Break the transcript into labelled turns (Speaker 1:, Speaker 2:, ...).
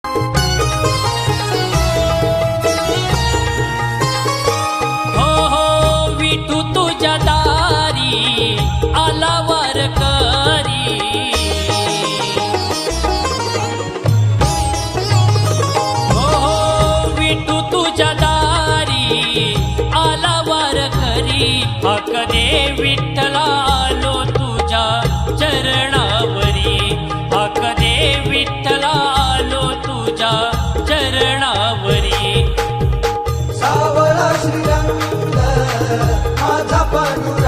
Speaker 1: हो हो विठू तुझ्या दारी आला वारकरी, हो हो विठू तुझ्या दारी आला वारकरी, हाक दे विठ्ठला आलो तुझ्या चरणावरी, हाक दे विठ्ठला आलो तुझ्या चरणावरी.
Speaker 2: सावळा श्रीरंग माझा पांडुरंग